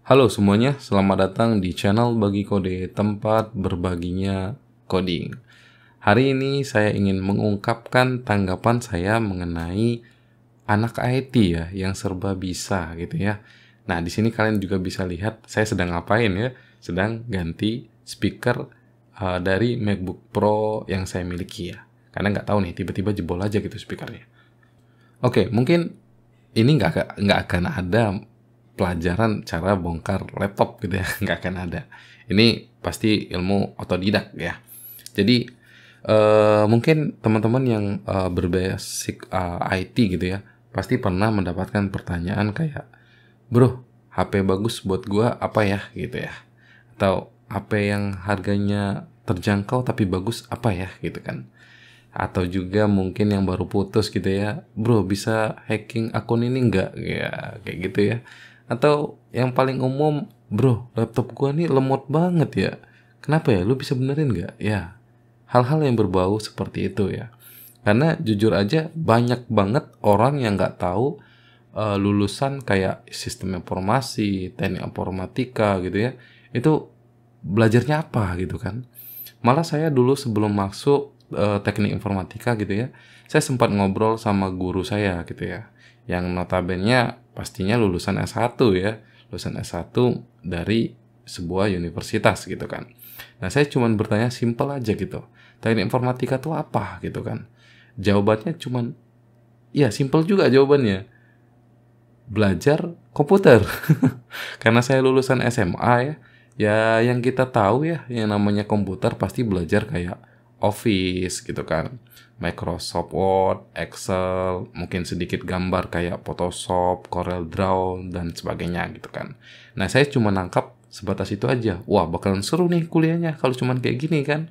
Halo semuanya, selamat datang di channel Bagi Kode, tempat berbaginya coding. Hari ini saya ingin mengungkapkan tanggapan saya mengenai anak IT ya, yang serba bisa gitu ya. Nah, di sini kalian juga bisa lihat saya sedang ngapain ya, sedang ganti speaker dari MacBook Pro yang saya miliki ya. Karena nggak tahu nih, tiba-tiba jebol aja gitu speakernya. Oke, mungkin ini nggak akan ada pelajaran cara bongkar laptop gitu ya, nggak akan ada. Ini pasti ilmu otodidak ya. Jadi mungkin teman-teman yang berbasic IT gitu ya, pasti pernah mendapatkan pertanyaan kayak, bro, HP bagus buat gua apa ya gitu ya, atau HP yang harganya terjangkau tapi bagus apa ya gitu kan. Atau juga mungkin yang baru putus gitu ya, bro bisa hacking akun ini nggak ya, kayak gitu ya. Atau yang paling umum, bro laptop gua nih lemot banget ya, kenapa ya, lu bisa benerin nggak ya. Hal-hal yang berbau seperti itu ya, karena jujur aja banyak banget orang yang nggak tahu lulusan kayak sistem informasi, teknik informatika gitu ya, itu belajarnya apa gitu kan. Malah saya dulu sebelum masuk teknik informatika gitu ya, saya sempat ngobrol sama guru saya gitu ya, yang notabene pastinya lulusan S1 ya, lulusan S1 dari sebuah universitas gitu kan. Nah, saya cuma bertanya simpel aja gitu, teknik informatika itu apa gitu kan. Jawabannya cuman, ya simpel juga jawabannya, belajar komputer. Karena saya lulusan SMA ya, ya yang kita tahu ya, yang namanya komputer pasti belajar kayak Office gitu kan, Microsoft Word, Excel, mungkin sedikit gambar kayak Photoshop, Corel Draw, dan sebagainya gitu kan. Nah, saya cuma nangkap sebatas itu aja. Wah, bakalan seru nih kuliahnya kalau cuman kayak gini kan.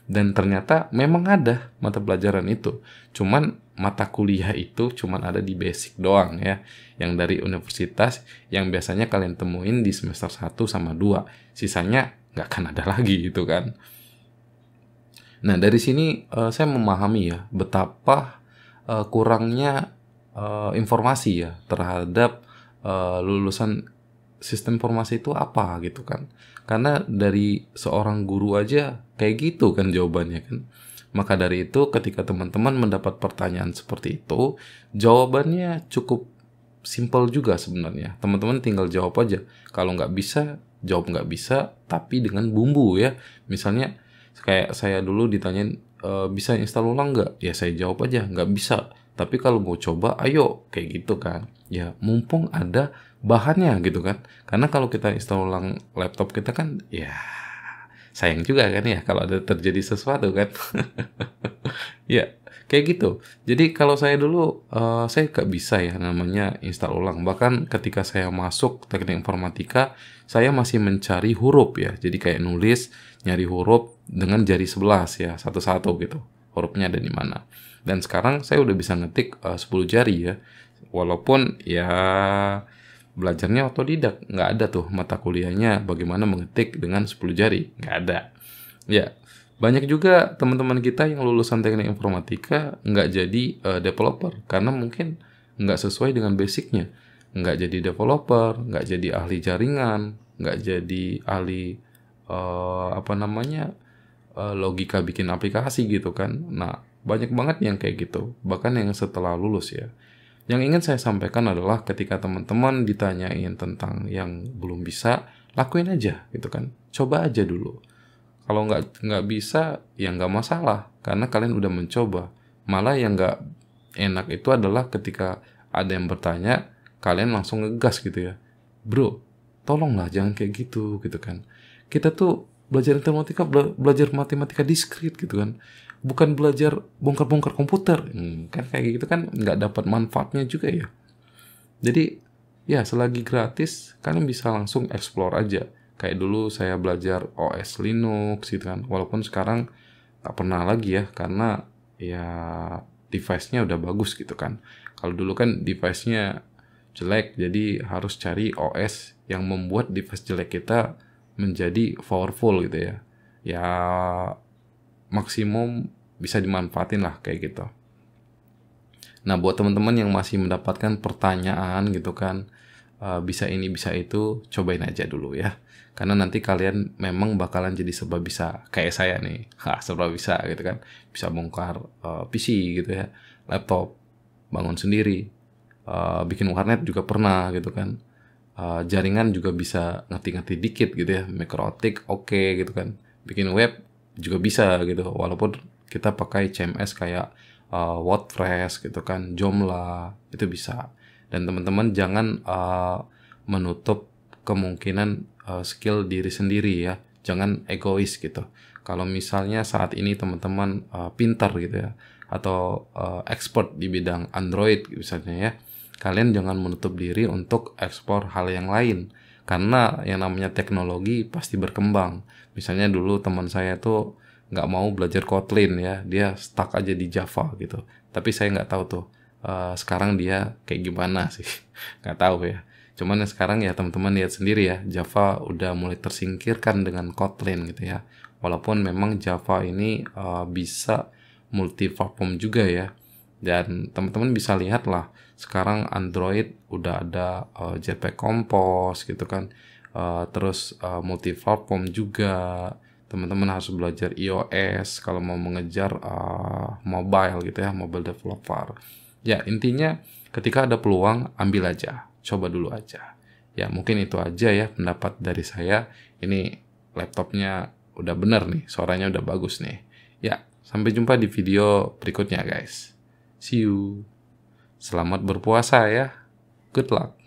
Dan ternyata memang ada mata pelajaran itu. Cuman mata kuliah itu cuman ada di basic doang ya. Yang dari universitas yang biasanya kalian temuin di semester 1 sama 2. Sisanya nggak akan ada lagi gitu kan. Nah, dari sini saya memahami ya betapa kurangnya informasi ya terhadap lulusan sistem informasi itu apa gitu kan. Karena dari seorang guru aja kayak gitu kan jawabannya kan. Maka dari itu ketika teman-teman mendapat pertanyaan seperti itu, jawabannya cukup simple juga sebenarnya. Teman-teman tinggal jawab aja. Kalau nggak bisa, jawab nggak bisa, tapi dengan bumbu ya. Misalnya kayak saya dulu ditanyain, bisa install ulang nggak? Ya saya jawab aja, nggak bisa. Tapi kalau mau coba, ayo, kayak gitu kan. Ya mumpung ada bahannya gitu kan. Karena kalau kita install ulang laptop kita kan, ya sayang juga kan ya kalau ada terjadi sesuatu kan. Ya, kayak gitu. Jadi kalau saya dulu, saya nggak bisa ya namanya install ulang. Bahkan ketika saya masuk teknik informatika, saya masih mencari huruf ya. Jadi kayak nulis, nyari huruf dengan jari 11 ya, satu-satu gitu. Hurufnya ada di mana. Dan sekarang saya udah bisa ngetik 10 jari ya. Walaupun ya belajarnya otodidak, nggak ada tuh mata kuliahnya bagaimana mengetik dengan 10 jari, nggak ada. Ya, banyak juga teman-teman kita yang lulusan teknik informatika nggak jadi developer karena mungkin nggak sesuai dengan basicnya. Nggak jadi developer, nggak jadi ahli jaringan, nggak jadi ahli logika bikin aplikasi gitu kan. Nah, banyak banget yang kayak gitu, bahkan yang setelah lulus ya. Yang ingin saya sampaikan adalah ketika teman-teman ditanyain tentang yang belum bisa, lakuin aja gitu kan. Coba aja dulu. Kalau nggak bisa, ya nggak masalah, karena kalian udah mencoba. Malah yang nggak enak itu adalah ketika ada yang bertanya, kalian langsung ngegas gitu ya. Bro, tolonglah jangan kayak gitu kan. Kita tuh belajar informatika, belajar matematika diskrit gitu kan. Bukan belajar bongkar-bongkar komputer. Kan kayak gitu kan nggak dapat manfaatnya juga ya. Jadi, ya selagi gratis, kalian bisa langsung explore aja. Kayak dulu saya belajar OS Linux gitu kan. Walaupun sekarang nggak pernah lagi ya, karena ya device-nya udah bagus gitu kan. Kalau dulu kan device-nya jelek, jadi harus cari OS yang membuat device jelek kita menjadi powerful gitu ya. Ya maksimum bisa dimanfaatin lah kayak gitu. Nah, buat teman-teman yang masih mendapatkan pertanyaan gitu kan, bisa ini bisa itu, cobain aja dulu ya. Karena nanti kalian memang bakalan jadi serba bisa kayak saya nih. Serba bisa gitu kan. Bisa bongkar PC gitu ya, laptop, bangun sendiri, bikin warnet juga pernah gitu kan. Jaringan juga bisa ngerti-ngerti dikit gitu ya, mikrotik oke gitu kan. Bikin web juga bisa gitu, walaupun kita pakai CMS kayak WordPress gitu kan, Joomla, itu bisa. Dan teman-teman jangan menutup kemungkinan skill diri sendiri ya, jangan egois gitu. Kalau misalnya saat ini teman-teman pintar gitu ya, atau expert di bidang Android misalnya ya, kalian jangan menutup diri untuk ekspor hal yang lain. Karena yang namanya teknologi pasti berkembang. Misalnya dulu teman saya tuh nggak mau belajar Kotlin ya, dia stuck aja di Java gitu. Tapi saya nggak tahu tuh sekarang dia kayak gimana sih, nggak tahu ya. Cuman sekarang ya teman-teman lihat sendiri ya, Java udah mulai tersingkirkan dengan Kotlin gitu ya. Walaupun memang Java ini bisa multi-platform juga ya. Dan teman-teman bisa lihat lah, sekarang Android udah ada Jetpack Compose gitu kan. Terus multi-platform juga. Teman-teman harus belajar iOS kalau mau mengejar mobile gitu ya, mobile developer. Ya, intinya ketika ada peluang, ambil aja. Coba dulu aja. Ya, mungkin itu aja ya pendapat dari saya. Ini laptopnya udah bener nih, suaranya udah bagus nih. Ya, sampai jumpa di video berikutnya guys. See you. Selamat berpuasa ya. Good luck.